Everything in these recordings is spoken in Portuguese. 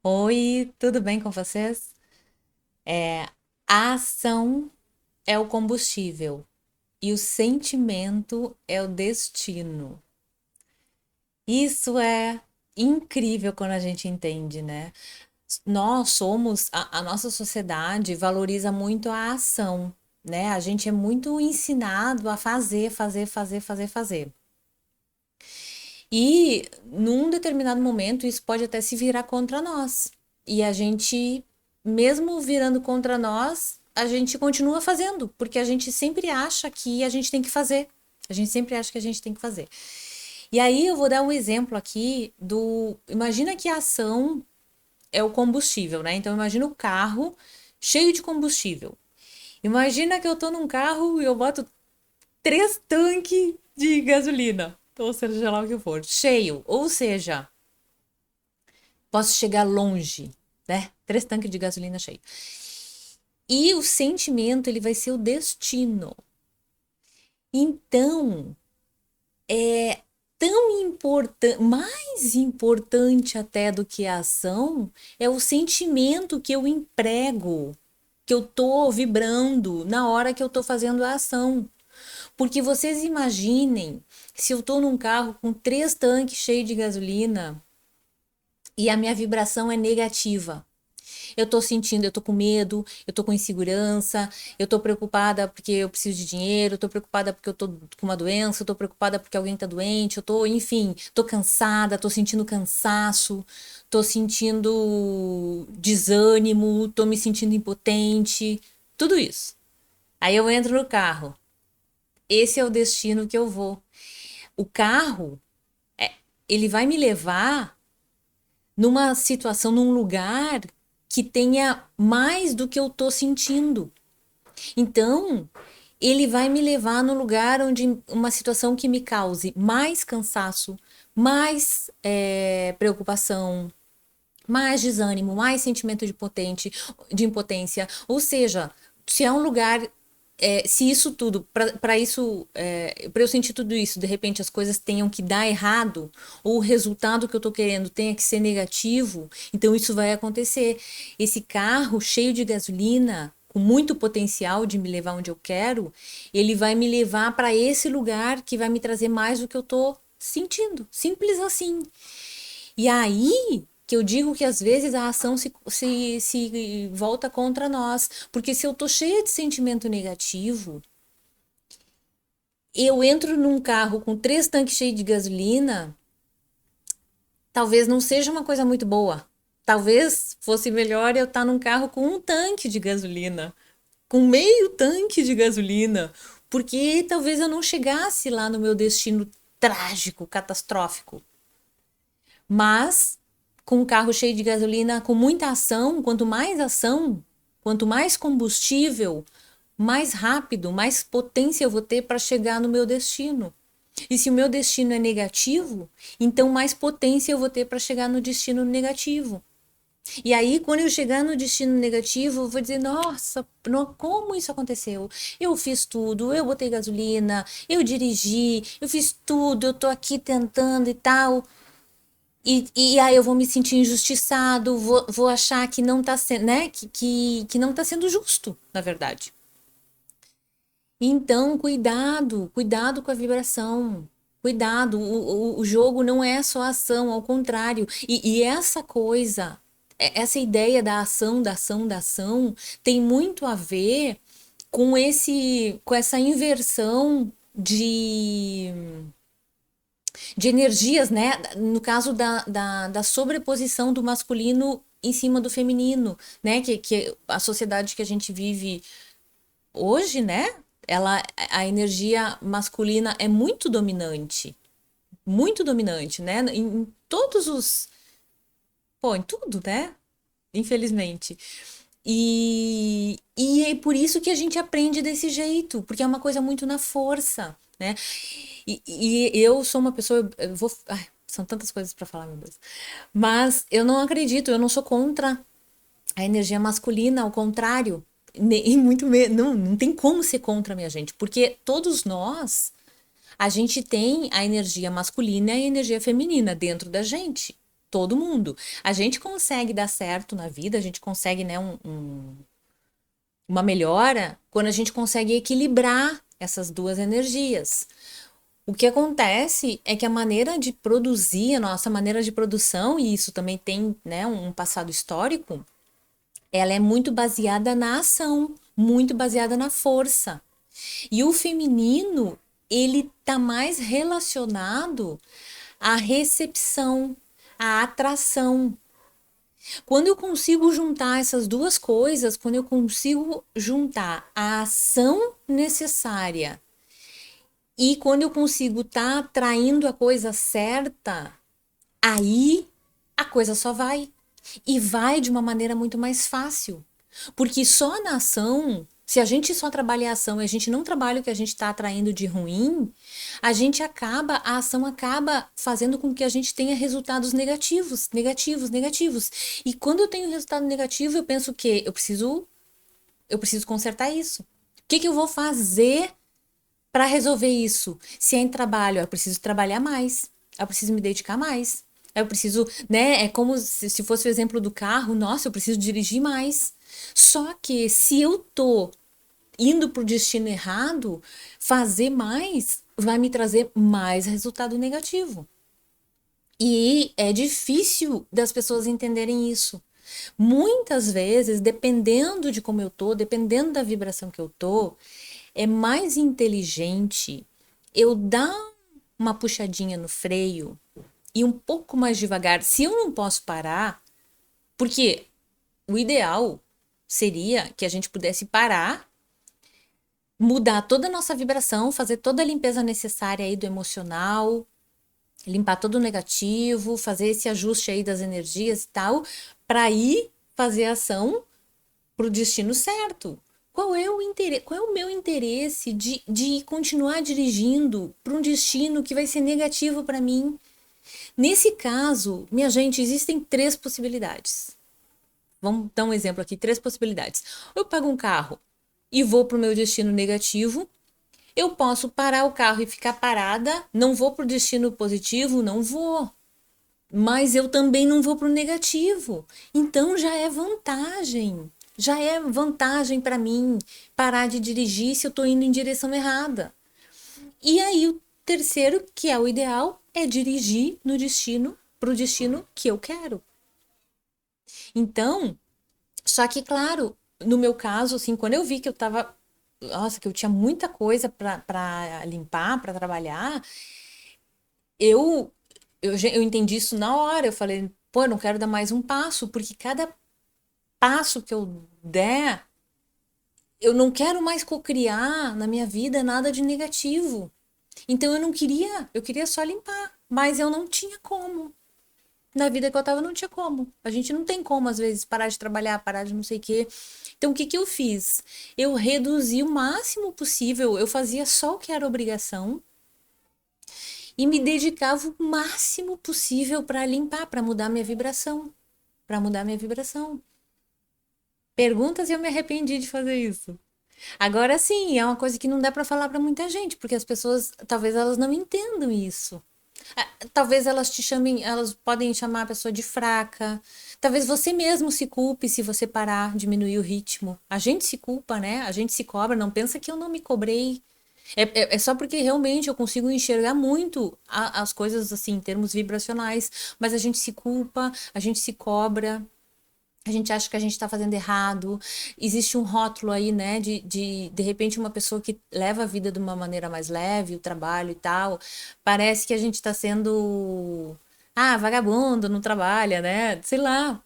Oi, tudo bem com vocês? A ação é o combustível e o sentimento é o destino. Isso é incrível quando a gente entende, né? Nós somos, a nossa sociedade valoriza muito a ação, né? A gente é muito ensinado a fazer, fazer, fazer, fazer, fazer. E num determinado momento isso pode até se virar contra nós. E a gente, mesmo virando contra nós, a gente continua fazendo, porque a gente sempre acha que a gente tem que fazer. A gente sempre acha que a gente tem que fazer. E aí eu vou dar um exemplo aqui do. Imagina que a ação é o combustível, né? Então imagina o carro cheio de combustível. Imagina que eu tô num carro e eu boto 3 tanques de gasolina, ou seja lá o que for, cheio. Ou seja, posso chegar longe, né? 3 tanques de gasolina cheio. E o sentimento, ele vai ser o destino. Então, é tão importante, mais importante até do que a ação, é o sentimento que eu emprego, que eu tô vibrando na hora que eu tô fazendo a ação. Porque vocês imaginem se eu tô num carro com 3 tanques cheios de gasolina e a minha vibração é negativa. Eu tô sentindo, eu tô com medo, eu tô com insegurança, eu tô preocupada porque eu preciso de dinheiro, eu tô preocupada porque eu tô com uma doença, eu tô preocupada porque alguém tá doente, eu tô, enfim, tô cansada, tô sentindo cansaço, tô sentindo desânimo, tô me sentindo impotente, tudo isso. Aí eu entro no carro. Esse é o destino que eu vou. O carro, ele vai me levar numa situação, num lugar que tenha mais do que eu tô sentindo. Então, ele vai me levar no lugar onde uma situação que me cause mais cansaço, mais preocupação, mais desânimo, mais sentimento de impotência. Ou seja, se é um lugar, se isso tudo, para isso, para eu sentir tudo isso, de repente as coisas tenham que dar errado, ou o resultado que eu tô querendo tenha que ser negativo, então isso vai acontecer. Esse carro cheio de gasolina, com muito potencial de me levar onde eu quero, ele vai me levar para esse lugar que vai me trazer mais do que eu tô sentindo. Simples assim. E aí que eu digo que às vezes a ação se volta contra nós. Porque se eu tô cheia de sentimento negativo, eu entro num carro com 3 tanques cheios de gasolina, talvez não seja uma coisa muito boa. Talvez fosse melhor eu estar num carro com 1 tanque de gasolina, com meio tanque de gasolina, porque talvez eu não chegasse lá no meu destino trágico, catastrófico. Mas com um carro cheio de gasolina, com muita ação, quanto mais combustível, mais rápido, mais potência eu vou ter para chegar no meu destino. E se o meu destino é negativo, então mais potência eu vou ter para chegar no destino negativo. E aí, quando eu chegar no destino negativo, eu vou dizer: nossa, como isso aconteceu? Eu fiz tudo, eu botei gasolina, eu dirigi, eu fiz tudo, eu tô aqui tentando e tal. E aí eu vou me sentir injustiçado, vou achar que não tá sendo, né? Que não tá sendo justo, na verdade. Então, cuidado, cuidado com a vibração. Cuidado, o jogo não é só ação, ao contrário. E essa coisa, essa ideia da ação, da ação, da ação, tem muito a ver com essa inversão de energias, né? No caso da sobreposição do masculino em cima do feminino, né? Que a sociedade que a gente vive hoje, né? A energia masculina é muito dominante, né? Em todos os, pô, em tudo, né? Infelizmente. E é por isso que a gente aprende desse jeito, porque é uma coisa muito na força, né? E eu sou uma pessoa, eu vou, ai, são tantas coisas para falar, meu Deus. Mas eu não acredito, eu não sou contra a energia masculina, ao contrário, nem muito não, não tem como ser contra, minha gente, porque todos nós, a gente tem a energia masculina e a energia feminina dentro da gente. Todo mundo. A gente consegue dar certo na vida, a gente consegue, né, uma melhora quando a gente consegue equilibrar essas duas energias. O que acontece é que a maneira de produzir, a nossa maneira de produção, e isso também tem, né, um passado histórico, ela é muito baseada na ação, muito baseada na força. E o feminino, ele tá mais relacionado à recepção, à atração. Quando eu consigo juntar essas duas coisas, quando eu consigo juntar a ação necessária e quando eu consigo estar atraindo a coisa certa, aí a coisa só vai. E vai de uma maneira muito mais fácil. Porque só na ação, se a gente só trabalha a ação e a gente não trabalha o que a gente está atraindo de ruim, a ação acaba fazendo com que a gente tenha resultados negativos, negativos, negativos. E quando eu tenho resultado negativo, eu penso que eu preciso consertar isso. O que que eu vou fazer para resolver isso? Se é em trabalho, eu preciso trabalhar mais, eu preciso me dedicar mais. Eu preciso, né? É como se fosse o exemplo do carro, nossa, eu preciso dirigir mais. Só que se eu tô indo pro destino errado, fazer mais vai me trazer mais resultado negativo. E é difícil das pessoas entenderem isso. Muitas vezes, dependendo de como eu tô, dependendo da vibração que eu tô, é mais inteligente eu dar uma puxadinha no freio e um pouco mais devagar. Se eu não posso parar, porque o ideal seria que a gente pudesse parar, mudar toda a nossa vibração, fazer toda a limpeza necessária aí do emocional, limpar todo o negativo, fazer esse ajuste aí das energias e tal, para ir fazer a ação pro destino certo. Qual é o meu interesse de continuar dirigindo para um destino que vai ser negativo para mim? Nesse caso, minha gente, existem três possibilidades. Vamos dar um exemplo aqui, três possibilidades. Eu pego um carro e vou para o meu destino negativo. Eu posso parar o carro e ficar parada, não vou para o destino positivo, não vou. Mas eu também não vou para o negativo. Então já é vantagem. Já é vantagem para mim parar de dirigir se eu estou indo em direção errada. E aí o terceiro, que é o ideal, é dirigir no destino, para o destino que eu quero. Então, só que claro, no meu caso, assim, quando eu vi que eu tava, nossa, que eu tinha muita coisa para limpar, para trabalhar, eu, eu entendi isso na hora. Eu falei, pô, eu não quero dar mais um passo, porque cada passo que eu der, eu não quero mais cocriar na minha vida nada de negativo. Então eu não queria, eu queria só limpar, mas eu não tinha como. Na vida que eu tava, não tinha como. A gente não tem como, às vezes, parar de trabalhar, parar de não sei o quê. Então, o que que eu fiz? Eu reduzi o máximo possível, eu fazia só o que era obrigação e me dedicava o máximo possível para limpar, para mudar minha vibração. Para mudar minha vibração. Pergunta se eu me arrependi de fazer isso. Agora sim, é uma coisa que não dá para falar para muita gente, porque as pessoas, talvez elas não entendam isso. Ah, talvez elas te chamem, elas podem chamar a pessoa de fraca. Talvez você mesmo se culpe se você parar, diminuir o ritmo. A gente se culpa, né? A gente se cobra. Não pensa que eu não me cobrei. É só porque realmente eu consigo enxergar muito as coisas assim, em termos vibracionais. Mas a gente se culpa, a gente se cobra. A gente acha que a gente está fazendo errado. Existe um rótulo aí, né, de repente uma pessoa que leva a vida de uma maneira mais leve, o trabalho e tal, parece que a gente está sendo, vagabundo, não trabalha, né? Sei lá.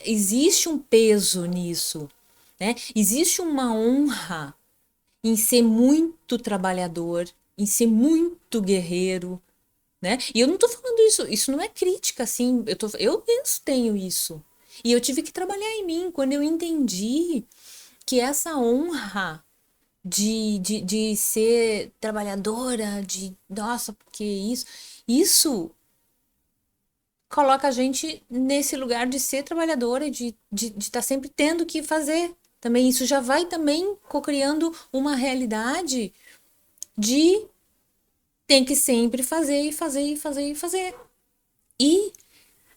Existe um peso nisso, né? Existe uma honra em ser muito trabalhador, em ser muito guerreiro, né? E eu não tô falando isso não é crítica, assim, eu mesmo tenho isso. E eu tive que trabalhar em mim quando eu entendi que essa honra de ser trabalhadora, nossa, porque isso coloca a gente nesse lugar de ser trabalhadora e de estar sempre tendo que fazer. Também isso já vai também cocriando uma realidade de tem que sempre fazer e fazer e fazer e fazer. E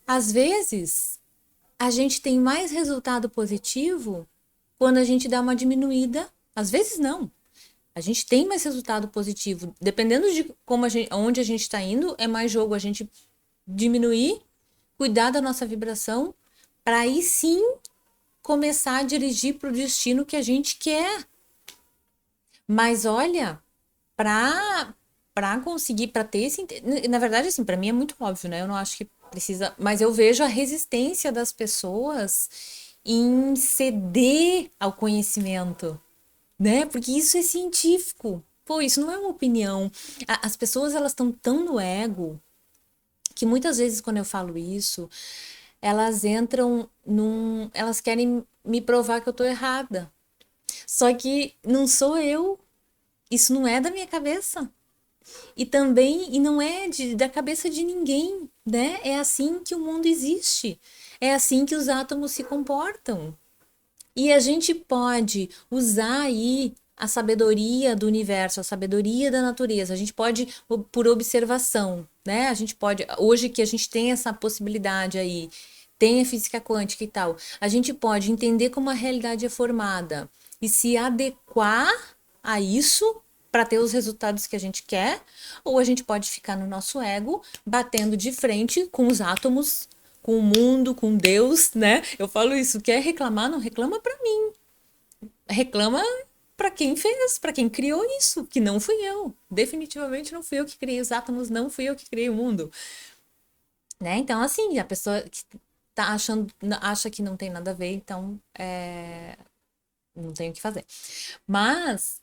Às vezes, a gente tem mais resultado positivo quando a gente dá uma diminuída. Às vezes não. A gente tem mais resultado positivo. Dependendo de como onde a gente está indo, é mais jogo a gente diminuir, cuidar da nossa vibração, para aí sim começar a dirigir para o destino que a gente quer. Mas olha, para conseguir, para ter esse, na verdade assim, para mim é muito óbvio, né? Eu não acho que precisa, mas eu vejo a resistência das pessoas em ceder ao conhecimento, né? Porque isso é científico. Pô, isso não é uma opinião. As pessoas elas estão tão no ego que muitas vezes quando eu falo isso, elas entram elas querem me provar que eu tô errada. Só que não sou eu. Isso não é da minha cabeça. E também, e não é da cabeça de ninguém, né? É assim que o mundo existe. É assim que os átomos se comportam. E a gente pode usar aí a sabedoria do universo, a sabedoria da natureza. A gente pode, por observação, né? A gente pode, hoje que a gente tem essa possibilidade aí, tem a física quântica e tal, a gente pode entender como a realidade é formada e se adequar a isso para ter os resultados que a gente quer, ou a gente pode ficar no nosso ego, batendo de frente com os átomos, com o mundo, com Deus, né? Eu falo isso, quer reclamar, não reclama para mim. Reclama para quem fez, para quem criou isso, que não fui eu. Definitivamente não fui eu que criei os átomos, não fui eu que criei o mundo, né? Então assim, a pessoa que tá achando, acha que não tem nada a ver, então não tem o que fazer. Mas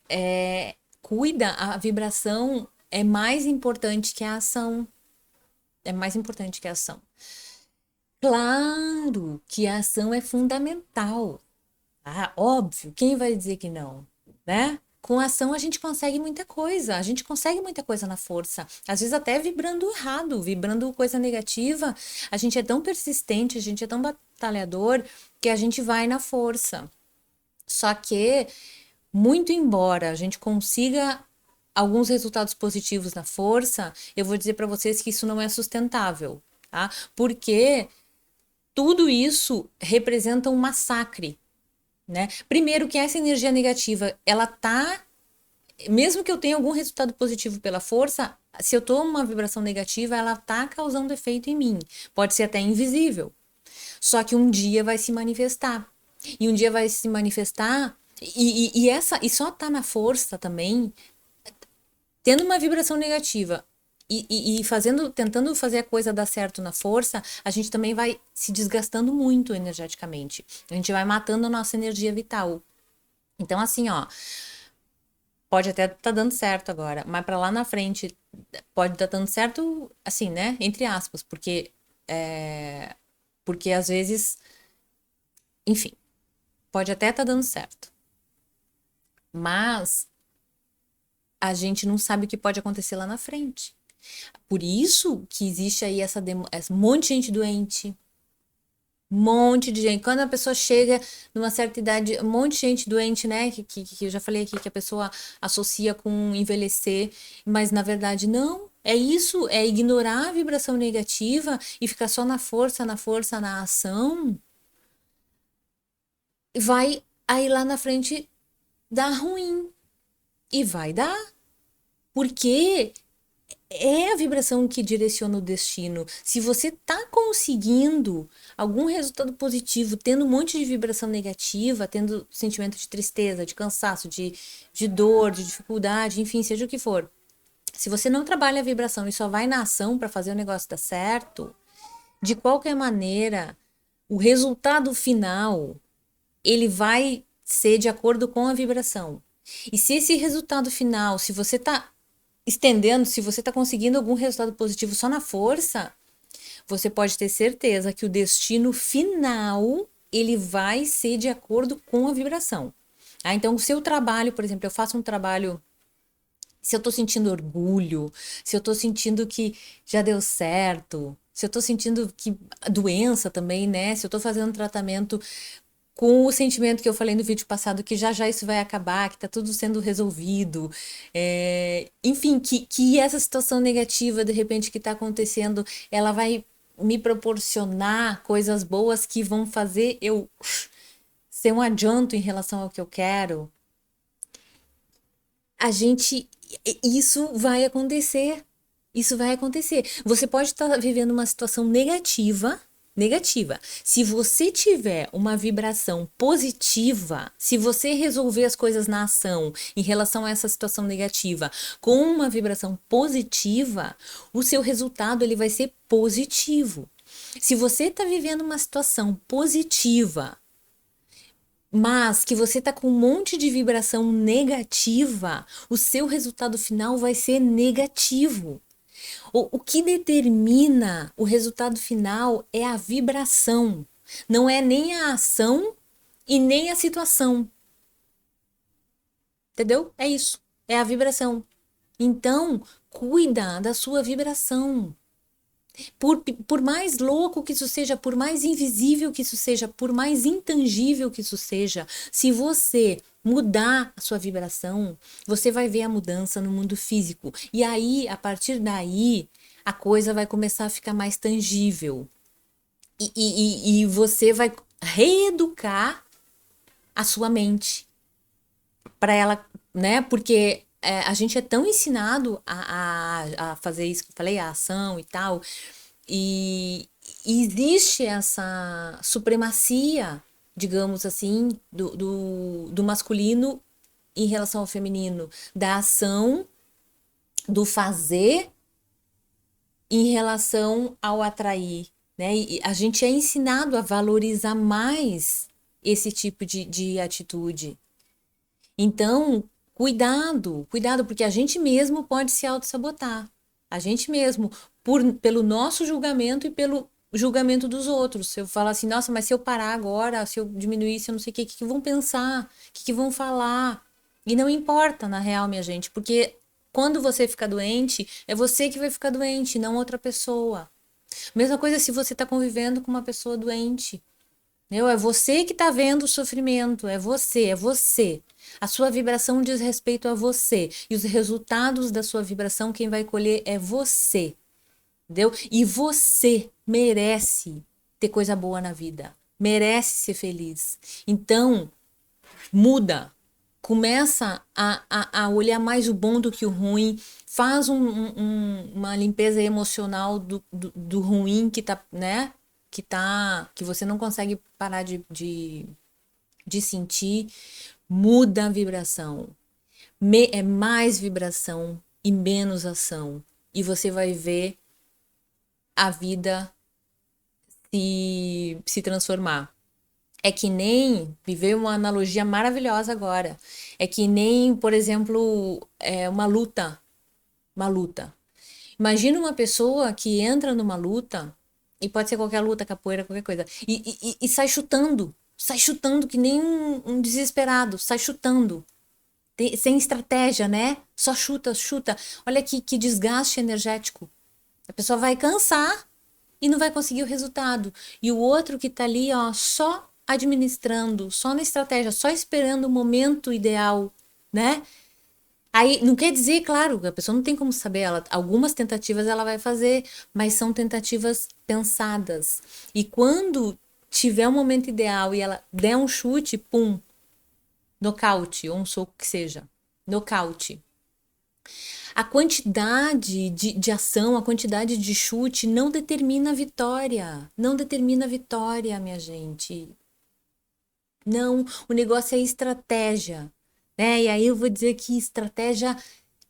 cuida, a vibração é mais importante que a ação. É mais importante que a ação. Claro que a ação é fundamental. Ah, óbvio, quem vai dizer que não, né? Com a ação a gente consegue muita coisa, a gente consegue muita coisa na força, às vezes até vibrando errado, vibrando coisa negativa, a gente é tão persistente, a gente é tão batalhador que a gente vai na força. Só que, muito embora a gente consiga alguns resultados positivos na força, eu vou dizer para vocês que isso não é sustentável, tá? Porque tudo isso representa um massacre, né? Primeiro que essa energia negativa, ela tá, mesmo que eu tenha algum resultado positivo pela força, se eu tô numa vibração negativa, ela tá causando efeito em mim. Pode ser até invisível. Só que um dia vai se manifestar. E um dia vai se manifestar e só tá na força também, tendo uma vibração negativa e tentando fazer a coisa dar certo na força, a gente também vai se desgastando muito energeticamente. A gente vai matando a nossa energia vital. Então, assim, ó, pode até tá dando certo agora, mas para lá na frente pode estar dando certo, assim, né? Entre aspas, porque às vezes, enfim, pode até tá dando certo, mas a gente não sabe o que pode acontecer lá na frente. Por isso que existe aí esse monte de gente doente, um monte de gente. Quando a pessoa chega numa certa idade, um monte de gente doente, né? Que eu já falei aqui, que a pessoa associa com envelhecer, mas na verdade não. É isso, é ignorar a vibração negativa e ficar só na força, na força, na ação. Vai aí lá na frente dar ruim. E vai dar. Porque é a vibração que direciona o destino. Se você tá conseguindo algum resultado positivo, tendo um monte de vibração negativa, tendo sentimento de tristeza, de cansaço, de dor, de dificuldade, enfim, seja o que for. Se você não trabalha a vibração e só vai na ação para fazer o negócio dar certo, de qualquer maneira, o resultado final, ele vai ser de acordo com a vibração. E se esse resultado final, se você tá estendendo, se você está conseguindo algum resultado positivo só na força, você pode ter certeza que o destino final ele vai ser de acordo com a vibração. Então, o seu trabalho, por exemplo, eu faço um trabalho. Se eu estou sentindo orgulho, se eu estou sentindo que já deu certo, se eu estou sentindo que doença também, né? Se eu estou fazendo tratamento com o sentimento que eu falei no vídeo passado, que já já isso vai acabar, que tá tudo sendo resolvido. Enfim, que essa situação negativa, de repente, que tá acontecendo, ela vai me proporcionar coisas boas que vão fazer eu ser um adianto em relação ao que eu quero, a gente. Isso vai acontecer. Isso vai acontecer. Você pode estar vivendo uma situação negativa. Negativa. Se você tiver uma vibração positiva, se você resolver as coisas na ação em relação a essa situação negativa com uma vibração positiva, o seu resultado ele vai ser positivo. Se você está vivendo uma situação positiva, mas que você tá com um monte de vibração negativa, o seu resultado final vai ser negativo. O que determina o resultado final é a vibração, não é nem a ação e nem a situação. Entendeu? É isso. É a vibração. Então, cuida da sua vibração. Por mais louco que isso seja, por mais invisível que isso seja, por mais intangível que isso seja, se você mudar a sua vibração, você vai ver a mudança no mundo físico. E aí, a partir daí, a coisa vai começar a ficar mais tangível. E você vai reeducar a sua mente para ela, né? Porque a gente é tão ensinado a fazer isso que eu falei, a ação e tal, e existe essa supremacia, digamos assim, do masculino em relação ao feminino, da ação, do fazer em relação ao atrair, né? E a gente é ensinado a valorizar mais esse tipo de atitude. Então, cuidado, porque a gente mesmo pode se auto-sabotar. A gente mesmo, pelo nosso julgamento e pelo julgamento dos outros. Se eu falar assim, nossa, mas se eu parar agora, se eu diminuir, se eu não sei o que vão pensar? O que vão falar? E não importa, na real, minha gente, porque quando você ficar doente, é você que vai ficar doente, não outra pessoa. Mesma coisa se você está convivendo com uma pessoa doente. Meu, é você que tá vendo o sofrimento, é você, é você. A sua vibração diz respeito a você. E os resultados da sua vibração, quem vai colher é você. Entendeu? E você merece ter coisa boa na vida. Merece ser feliz. Então, muda. Começa a olhar mais o bom do que o ruim. Faz uma limpeza emocional do ruim que tá, né? Que você não consegue parar de sentir, muda a vibração. É mais vibração e menos ação. E você vai ver a vida se transformar. É que nem, viver uma analogia maravilhosa agora. É que nem, por exemplo, uma luta. Uma luta. Imagina uma pessoa que entra numa luta, e pode ser qualquer luta, capoeira, qualquer coisa, e sai chutando que nem um desesperado, sai chutando, sem estratégia, né? Só chuta, chuta. Olha que desgaste energético. A pessoa vai cansar e não vai conseguir o resultado. E o outro que tá ali, ó, só administrando, só na estratégia, só esperando o momento ideal, né? Aí, não quer dizer, claro, a pessoa não tem como saber, algumas tentativas ela vai fazer, mas são tentativas pensadas. E quando tiver o momento ideal e ela der um chute, pum, nocaute, ou um soco que seja, nocaute. A quantidade de ação, a quantidade de chute não determina a vitória. Não determina a vitória, minha gente. Não, o negócio é estratégia, né? E aí eu vou dizer que estratégia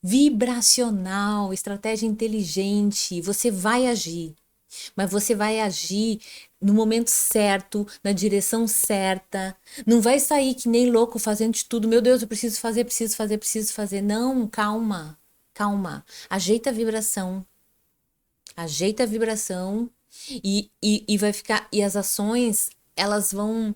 vibracional, estratégia inteligente, você vai agir, mas você vai agir no momento certo, na direção certa. Não vai sair que nem louco fazendo de tudo. Meu Deus, eu preciso fazer, preciso fazer, preciso fazer. Não, calma, calma. Ajeita a vibração. Ajeita a vibração e vai ficar. E as ações, elas vão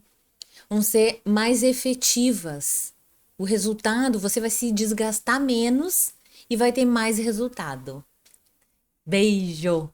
ser mais efetivas. O resultado, você vai se desgastar menos e vai ter mais resultado. Beijo!